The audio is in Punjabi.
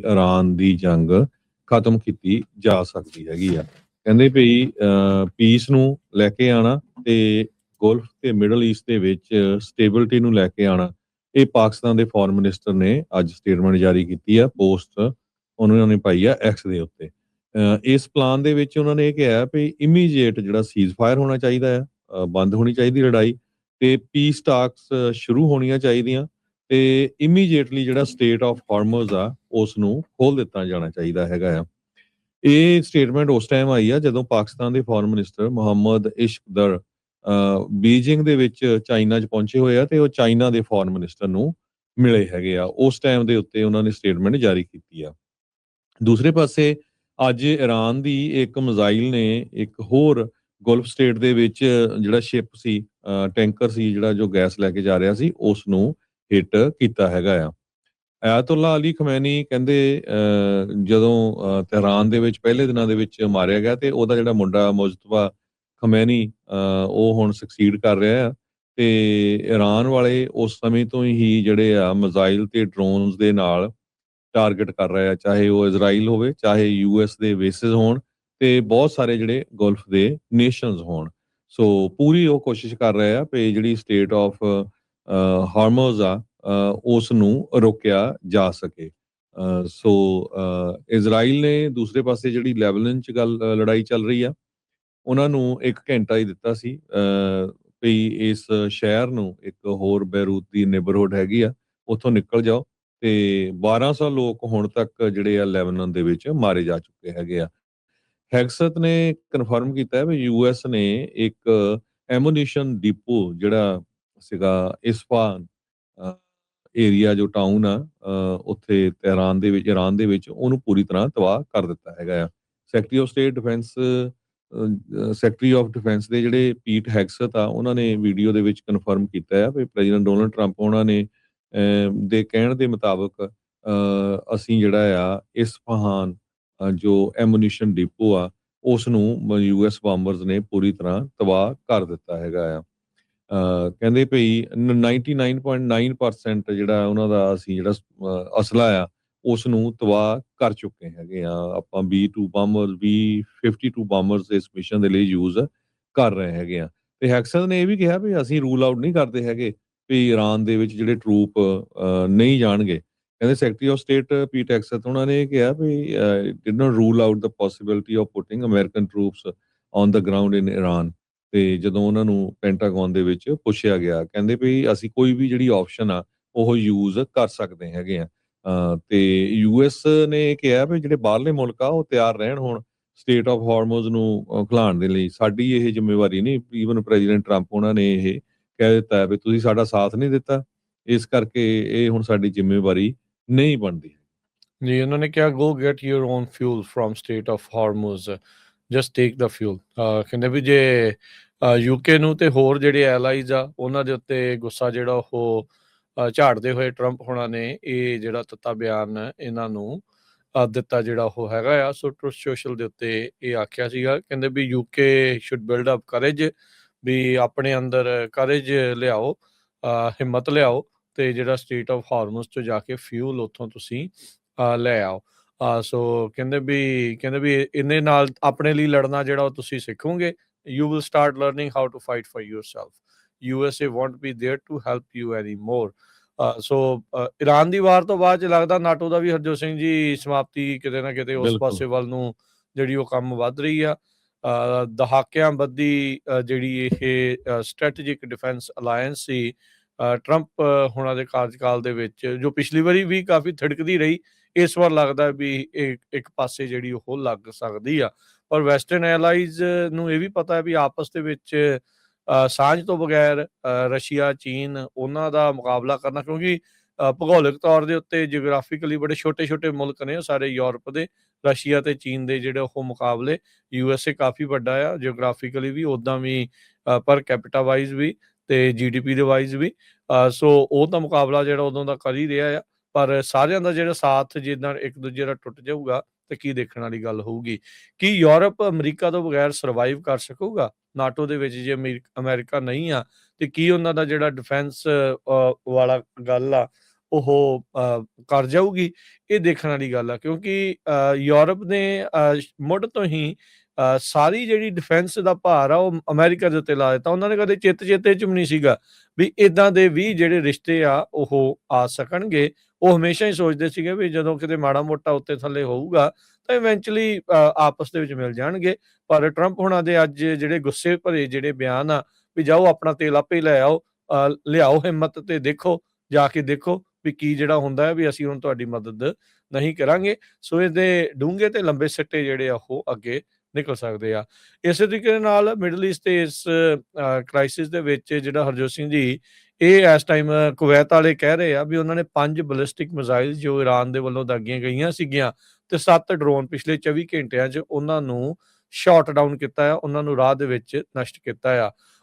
ਇਰਾਨ ਦੀ ਜੰਗ ਖਤਮ ਕੀਤੀ ਜਾ ਸਕਦੀ ਹੈਗੀ ਆ। ਕਹਿੰਦੇ ਭਈ ਪੀਸ ਨੂੰ ਲੈ ਕੇ ਆਉਣਾ ਤੇ ਗਲਫ ਤੇ ਮਿਡਲ ਈਸਟ ਦੇ ਵਿੱਚ ਸਟੇਬਿਲਿਟੀ ਨੂੰ ਲੈ ਕੇ ਆਉਣਾ, ਇਹ ਪਾਕਿਸਤਾਨ ਦੇ ਫੋਰਨ ਮਿਨਿਸਟਰ ਨੇ ਅੱਜ ਸਟੇਟਮੈਂਟ ਜਾਰੀ ਕੀਤੀ ਆ। ਪੋਸਟ ਉਹਨਾਂ ਨੇ ਪਾਈ ਆ ਐਕਸ ਦੇ ਉੱਤੇ। ਇਸ ਪਲਾਨ ਦੇ ਵਿੱਚ ਉਹਨਾਂ ਨੇ ਇਹ ਕਿਹਾ ਵੀ ਇਮੀਡੀਏਟ ਜਿਹੜਾ ਸੀਜ਼ ਫਾਇਰ ਹੋਣਾ ਚਾਹੀਦਾ ਆ, ਬੰਦ ਹੋਣੀ ਚਾਹੀਦੀ ਲੜਾਈ, ਤੇ ਪੀਸ ਟਾਕਸ ਸ਼ੁਰੂ ਹੋਣੀਆਂ ਚਾਹੀਦੀਆਂ, ਤੇ ਇਮੀਡੀਏਟਲੀ ਜਿਹੜਾ ਸਟੇਟ ਆਫ ਹਾਰਮੋਜ਼ ਆ ਉਸ ਨੂੰ ਖੋਲ ਦਿੱਤਾ ਜਾਣਾ ਚਾਹੀਦਾ ਹੈਗਾ ਆ। ਇਹ ਸਟੇਟਮੈਂਟ ਉਸ ਟਾਈਮ ਆਈ ਆ ਜਦੋਂ ਪਾਕਿਸਤਾਨ ਦੇ ਫੋਰਨ ਮਿਨਿਸਟਰ ਮੁਹੰਮਦ ਇਸ਼ਕਦਰ ਬੀਜਿੰਗ ਦੇ ਵਿੱਚ ਚਾਈਨਾ 'ਚ ਪਹੁੰਚੇ ਹੋਏ ਆ ਤੇ ਉਹ ਚਾਈਨਾ ਦੇ ਫੋਰਨ ਮਿਨਿਸਟਰ ਨੂੰ ਮਿਲੇ ਹੈਗੇ ਆ। ਉਸ ਟਾਈਮ ਦੇ ਉੱਤੇ ਉਹਨਾਂ ਨੇ ਸਟੇਟਮੈਂਟ ਜਾਰੀ ਕੀਤੀ ਆ। ਦੂਸਰੇ ਪਾਸੇ ਅੱਜ ਇਰਾਨ ਦੀ ਇੱਕ ਮਿਜ਼ਾਈਲ ਨੇ ਇੱਕ ਹੋਰ ਗਲਫ ਸਟੇਟ ਦੇ ਵਿੱਚ ਜਿਹੜਾ ਸ਼ਿਪ ਸੀ, ਟੈਂਕਰ ਸੀ ਜਿਹੜਾ ਜੋ ਗੈਸ ਲੈ ਕੇ ਜਾ ਰਿਹਾ ਸੀ, ਉਸ ਨੂੰ ਹਿੱਟ ਕੀਤਾ ਹੈਗਾ ਆ। ਆਇਤੁੱਲਾ ਅਲੀ ਖਮੈਨੀ ਕਹਿੰਦੇ ਜਦੋਂ ਤਹਿਰਾਨ ਦੇ ਵਿੱਚ ਪਹਿਲੇ ਦਿਨਾਂ ਦੇ ਵਿੱਚ ਮਾਰਿਆ ਗਿਆ ਤੇ ਉਹਦਾ ਜਿਹੜਾ ਮੁੰਡਾ ਮੁਜਤਬਾ ਖਮੈਨੀ ਉਹ ਹੁਣ ਸਕਸੀਡ ਕਰ ਰਿਹਾ ਆ, ਤੇ ਇਰਾਨ ਵਾਲੇ ਉਸ ਸਮੇਂ ਤੋਂ ਹੀ ਜਿਹੜੇ ਆ ਮਿਜ਼ਾਈਲ ਤੇ ਡਰੋਨਸ ਦੇ ਨਾਲ ਟਾਰਗੇਟ ਕਰ ਰਹੇ ਆ, ਚਾਹੇ ਉਹ ਇਜ਼ਰਾਈਲ ਹੋਵੇ, ਚਾਹੇ ਯੂਐਸ ਦੇ ਬੇਸਿਸ ਹੋਣ, ਤੇ ਬਹੁਤ ਸਾਰੇ ਜਿਹੜੇ ਗਲਫ ਦੇ ਨੇਸ਼ਨਸ ਹੋਣ। ਸੋ ਪੂਰੀ ਉਹ ਕੋਸ਼ਿਸ਼ ਕਰ ਰਹੇ ਆ ਵੀ ਜਿਹੜੀ ਸਟੇਟ ਆਫ ਹਾਰਮੋਜ਼ ਆ ਉਸ ਨੂੰ ਰੋਕਿਆ ਜਾ ਸਕੇ। ਸੋ ਇਜ਼ਰਾਈਲ ਨੇ ਦੂਸਰੇ ਪਾਸੇ ਜਿਹੜੀ ਲੈਬਨਾਨ 'ਚ ਲੜਾਈ ਚੱਲ ਰਹੀ ਆ, ਉਹਨਾਂ ਨੂੰ 1 ਘੰਟਾ ਹੀ ਦਿੱਤਾ ਸੀ ਵੀ ਇਸ ਸ਼ਹਿਰ ਨੂੰ, ਇੱਕ ਹੋਰ ਬੈਰੂਤ ਦੀ ਨੇਬਰਹੁੱਡ ਹੈਗੀ ਆ, ਉੱਥੋਂ ਨਿਕਲ ਜਾਓ, ਤੇ 1200 ਲੋਕ ਹੁਣ ਤੱਕ ਜਿਹੜੇ ਆ ਲੈਬਨਾਨ ਦੇ ਵਿੱਚ ਮਾਰੇ ਜਾ ਚੁੱਕੇ ਹੈਗੇ ਆ। ਹੈਗਸਤ ਨੇ ਕਨਫਰਮ ਕੀਤਾ ਵੀ ਯੂਐਸ ਨੇ ਇੱਕ ਐਮੂਨੀਸ਼ਨ ਡਿਪੋ ਜਿਹੜਾ ਸੀਗਾ ਇਸਫਾਨ ਏਰੀਆ ਜੋ ਟਾਊਨ ਆ ਉੱਥੇ ਤਹਿਰਾਨ ਦੇ ਵਿੱਚ, ਇਰਾਨ ਦੇ ਵਿੱਚ, ਉਹਨੂੰ ਪੂਰੀ ਤਰ੍ਹਾਂ ਤਬਾਹ ਕਰ ਦਿੱਤਾ ਹੈਗਾ ਆ। Secretary of state defence secretary of defence ਦੇ ਜਿਹੜੇ ਪੀਟ ਹੈਗਸਤ ਆ, ਉਹਨਾਂ ਨੇ ਵੀਡੀਓ ਦੇ ਵਿੱਚ ਕਨਫਰਮ ਕੀਤਾ ਆ ਵੀ ਪ੍ਰੈਜ਼ੀਡੈਂਟ ਡੋਨਲਡ ਟਰੰਪ ਉਹਨਾਂ ਨੇ ਦੇ ਕਹਿਣ ਦੇ ਮੁਤਾਬਕ ਅਸੀਂ ਜਿਹੜਾ ਆ ਇਸਫਹਾਨ ਜੋ ਐਮੂਨੀਸ਼ਨ ਡਿਪੋ ਆ ਉਸ ਨੂੰ ਯੂਐਸ ਬੰਬਰਸ ਨੇ ਪੂਰੀ ਤਰ੍ਹਾਂ ਤਬਾਹ ਕਰ ਦਿੱਤਾ ਹੈਗਾ ਆ। ਕਹਿੰਦੇ ਭਈ 99.9% ਜਿਹੜਾ ਉਹਨਾਂ ਦਾ ਅਸੀਂ ਜਿਹੜਾ ਅਸਲਾ ਆ ਉਸ ਨੂੰ ਤਬਾਹ ਕਰ ਚੁੱਕੇ ਹੈਗੇ ਆ। ਆਪਾਂ B2 ਬੰਬਰ, B52 ਬੰਬਰਸ ਇਸ ਮਿਸ਼ਨ ਦੇ ਲਈ ਯੂਜ਼ ਕਰ ਰਹੇ ਹੈਗੇ ਆ। ਤੇ ਹੈਗਸਤ ਨੇ ਇਹ ਵੀ ਕਿਹਾ ਵੀ ਅਸੀਂ ਰੂਲ ਆਊਟ ਨਹੀਂ ਕਰਦੇ ਹੈਗੇ ਵੀ ਇਰਾਨ ਦੇ ਵਿੱਚ ਜਿਹੜੇ ਟਰੂਪ ਨਹੀਂ ਜਾਣਗੇ। ਕਹਿੰਦੇ secretary of state Pete Hegseth ਉਹਨਾਂ ਨੇ ਕਿਹਾ we did not rule out the possibility of putting American troops on the ground in Iran. ਤੇ ਜਦੋਂ ਉਹਨਾਂ ਨੂੰ ਪੈਂਟਾਗਨ ਦੇ ਵਿੱਚ ਪੁੱਛਿਆ ਗਿਆ, ਕਹਿੰਦੇ ਵੀ ਅਸੀਂ ਕੋਈ ਵੀ ਜਿਹੜੀ ਆਪਸ਼ਨ ਆ ਉਹ ਯੂਜ਼ ਕਰ ਸਕਦੇ ਹੈਗੇ ਆ। ਤੇ ਯੂਐਸ ਨੇ ਕਿਹਾ ਵੀ ਜਿਹੜੇ ਬਾਹਰਲੇ ਮੁਲਕ ਆ ਉਹ ਤਿਆਰ ਰਹਿਣ ਹੁਣ ਸਟੇਟ ਆਫ ਹਾਰਮੋਜ਼ ਨੂੰ ਖਿਲਾਉਣ ਦੇ ਲਈ। ਸਾਡੀ ਇਹ ਜ਼ਿੰਮੇਵਾਰੀ ਨਹੀਂ, ਈਵਨ ਪ੍ਰੈਜ਼ੀਡੈਂਟ ਟਰੰਪ ਉਹਨਾਂ ਨੇ ਇਹ ਕਹਿ ਦਿੱਤਾ ਵੀ ਤੁਸੀਂ ਸਾਡਾ ਸਾਥ ਨਹੀਂ ਦਿੱਤਾ, ਇਸ ਕਰਕੇ ਇਹ ਹੁਣ ਸਾਡੀ ਜ਼ਿੰਮੇਵਾਰੀ ਨਹੀਂ ਬਣਦੀ। ਜੀ, ਉਹਨਾਂ ਨੇ ਕਿਹਾ go get your own fuel from state of Hormuz, just take the fuel. ਕਹਿੰਦੇ ਵੀ ਜੇ ਯੂਕੇ ਨੂੰ ਤੇ ਹੋਰ ਜਿਹੜੇ ਐਲਾਈਜ਼ ਆ ਉਹਨਾਂ ਦੇ ਉੱਤੇ ਗੁੱਸਾ ਜਿਹੜਾ ਉਹ ਝਾੜਦੇ ਹੋਏ ਟਰੰਪ ਹੋਣਾ ਨੇ ਇਹ ਜਿਹੜਾ ਤੱਤਾ ਬਿਆਨ ਇਹਨਾਂ ਨੂੰ ਦਿੱਤਾ ਜਿਹੜਾ ਉਹ ਹੈਗਾ ਆ। ਸੋ ਟਰੂਥ ਸੋਸ਼ਲ ਦੇ ਉੱਤੇ ਇਹ ਆਖਿਆ ਸੀਗਾ, ਕਹਿੰਦੇ ਵੀ UK should build up courage, ਵੀ ਆਪਣੇ ਅੰਦਰ ਕਰੇਜ ਲਿਆਓ, ਹਿੰਮਤ ਲਿਆਓ, ਤੇ ਜਿਹੜਾ ਸਟੇਟ ਆਫ ਹਾਰਮੋਜ਼ ਤੋਂ ਜਾ ਕੇ ਫਿਊਲ ਉੱਥੋਂ ਤੁਸੀਂ ਲੈ ਆਓ। ਸੋ ਕਹਿੰਦੇ ਵੀ ਇਹਦੇ ਨਾਲ ਆਪਣੇ ਲਈ ਲੜਨਾ ਜਿਹੜਾ ਉਹ ਤੁਸੀਂ ਸਿੱਖੋਗੇ। You will start learning how to fight for yourself. USA won't be there to help you anymore. So Iran ਦੀ ਵਾਰ ਤੋਂ ਬਾਅਦ 'ਚ ਲੱਗਦਾ ਨਾਟੋ ਦਾ ਵੀ ਹਰਜੋਤ ਸਿੰਘ ਜੀ ਸਮਾਪਤੀ ਕਿਤੇ ਨਾ ਕਿਤੇ ਉਸ ਪਾਸੇ ਵੱਲ ਨੂੰ ਜਿਹੜੀ ਉਹ ਕੰਮ ਵੱਧ ਰਹੀ ਆ। ਦਹਾਕਿਆਂ ਬੱਧੀ ਜਿਹੜੀ ਇਹ ਸਟ੍ਰੈਟੇਜਿਕ ਡਿਫੈਂਸ ਅਲਾਇੰਸ ਸੀ ਟਰੰਪ ਹੁਣਾਂ ਦੇ ਕਾਰਜਕਾਲ ਦੇ ਵਿੱਚ, ਜੋ ਪਿਛਲੀ ਵਾਰੀ ਵੀ ਕਾਫੀ ਥਿੜਕਦੀ ਰਹੀ, ਇਸ ਵਾਰ ਲੱਗਦਾ ਵੀ ਇਹ ਇੱਕ ਪਾਸੇ ਜਿਹੜੀ ਉਹ ਲੱਗ ਸਕਦੀ ਆ। ਔਰ ਵੈਸਟਰਨ ਐਲਾਈਜ਼ ਨੂੰ ਇਹ ਵੀ ਪਤਾ ਹੈ ਵੀ ਆਪਸ ਦੇ ਵਿੱਚ ਸਾਂਝ ਤੋਂ ਬਗੈਰ ਰਸ਼ੀਆ, ਚੀਨ, ਉਹਨਾਂ ਦਾ ਮੁਕਾਬਲਾ ਕਰਨਾ, ਕਿਉਂਕਿ ਭੂਗੋਲਿਕ ਤੌਰ ਦੇ ਉੱਤੇ ਜਿਓਗ੍ਰਾਫਿਕਲੀ ਬੜੇ ਛੋਟੇ ਮੁਲਕ ਨੇ ਉਹ ਸਾਰੇ ਯੂਰਪ ਦੇ। ਰਸ਼ੀਆ ਤੇ ਚੀਨ ਦੇ ਜਿਹੜੇ ਉਹ ਮੁਕਾਬਲੇ USA ਕਾਫੀ ਵੱਡਾ ਆ ਜਿਓਗ੍ਰਾਫਿਕਲੀ ਵੀ, ਉੱਦਾਂ ਵੀ ਪਰ ਕੈਪੀਟਾ ਵਾਈਜ਼ ਵੀ ਤੇ GDP ਦੇ ਵਾਈਜ਼ ਵੀ। ਸੋ ਉਹ ਤਾਂ ਮੁਕਾਬਲਾ ਜਿਹੜਾ ਉਦੋਂ ਦਾ ਕਰ ਹੀ ਰਿਹਾ ਆ, ਪਰ ਸਾਰਿਆਂ ਦਾ ਜਿਹੜਾ ਸਾਥ ਜਿੱਦਾਂ ਇੱਕ ਦੂਜੇ ਦਾ ਟੁੱਟ ਜਾਊਗਾ ਤੇ ਕੀ ਦੇਖਣ ਵਾਲੀ ਗੱਲ ਹੋਊਗੀ। ਕੀ ਯੂਰਪ ਅਮਰੀਕਾ ਤੋਂ ਬਗੈਰ ਸਰਵਾਈਵ ਕਰ ਸਕੂਗਾ ਨਾਟੋ ਦੇ ਵਿੱਚ ਜੇ ਅਮਰੀਕਾ ਨਹੀਂ ਆ? ਤੇ ਕੀ ਉਹਨਾਂ ਦਾ ਜਿਹੜਾ ਡਿਫੈਂਸ ਵਾਲਾ ਗੱਲ ਆ ਉਹ ਕਰ ਜਾਊਗੀ, ਇਹ ਦੇਖਣ ਵਾਲੀ ਗੱਲ ਆ ਕਿਉਂਕਿ ਯੂਰਪ ਨੇ ਮੁੱਢ ਤੋਂ ਹੀ ਸਾਰੀ ਜਿਹੜੀ ਡਿਫੈਂਸ ਦਾ ਭਾਰ ਆ ਉਹ ਅਮਰੀਕਾ ਦੇ ਉੱਤੇ ਲਾ ਦਿੱਤਾ। ਉਹਨਾਂ ਨੇ ਕਦੇ ਚੇਤੇ 'ਚ ਵੀ ਨਹੀਂ ਸੀਗਾ ਵੀ ਏਦਾਂ ਦੇ ਵੀ ਜਿਹੜੇ ਰਿਸ਼ਤੇ ਆ ਉਹ ਆ ਸਕਣਗੇ। ਉਹ ਹਮੇਸ਼ਾ ਹੀ ਸੋਚਦੇ ਸੀਗੇ ਵੀ ਜਦੋਂ ਕਿਤੇ ਮਾੜਾ-ਮੋਟਾ ਉੱਤੇ ਥੱਲੇ ਹੋਊਗਾ ਤਾਂ ਇਵੈਂਚੁਅਲੀ ਆਪਸ ਦੇ ਵਿੱਚ ਮਿਲ ਜਾਣਗੇ। ਪਰ ਟਰੰਪ ਹੁਣਾਂ ਦੇ ਅੱਜ ਜਿਹੜੇ ਗੁੱਸੇ ਭਰੇ ਜਿਹੜੇ ਬਿਆਨ ਆ ਵੀ ਜਾਓ ਆਪਣਾ ਤੇਲ ਆਪੇ ਲੈ ਆਓ, ਲਿਆਓ ਹਿੰਮਤ ਤੇ ਦੇਖੋ, ਜਾ ਕੇ ਦੇਖੋ ਵੀ ਕੀ ਜਿਹੜਾ ਹੁੰਦਾ ਹੈ ਵੀ ਅਸੀਂ ਹੁਣ ਤੁਹਾਡੀ ਮਦਦ ਨਹੀਂ ਕਰਾਂਗੇ। ਸੋ ਇਹਦੇ ਡੂੰਘੇ ਤੇ ਲੰਬੇ ਸਿੱਟੇ ਜਿਹੜੇ ਆ ਉਹ ਅੱਗੇ ਨਿਕਲ ਸਕਦੇ ਆ। ਇਸੇ ਤਰੀਕੇ ਦੇ ਨਾਲ ਮਿਡਲ ਈਸਟ ਤੇ ਇਸ ਕ੍ਰਾਈਸਿਸ ਦੇ ਵਿੱਚ ਜਿਹੜਾ ਹਰਜੋਤ ਸਿੰਘ ਜੀ, ਇਹ ਇਸ ਟਾਈਮ ਕੁਵੈਤ ਵਾਲੇ ਕਹਿ ਰਹੇ ਆ ਵੀ ਉਹਨਾਂ ਨੇ 5 ਬੈਲਿਸਟਿਕ ਮਿਜ਼ਾਈਲ ਜੋ ਈਰਾਨ ਦੇ ਵੱਲੋਂ ਦਾਗੀਆਂ ਗਈਆਂ ਸੀਗੀਆਂ ਤੇ 7 ਡਰੋਨ ਪਿਛਲੇ 24 ਘੰਟਿਆਂ 'ਚ ਉਹਨਾਂ ਨੂੰ ਸ਼ਾਟ ਡਾਊਨ ਕੀਤਾ ਆ, ਉਹਨਾਂ ਨੂੰ ਰਾਹ ਦੇ ਵਿੱਚ ਨਸ਼ਟ ਕੀਤਾ ਆ।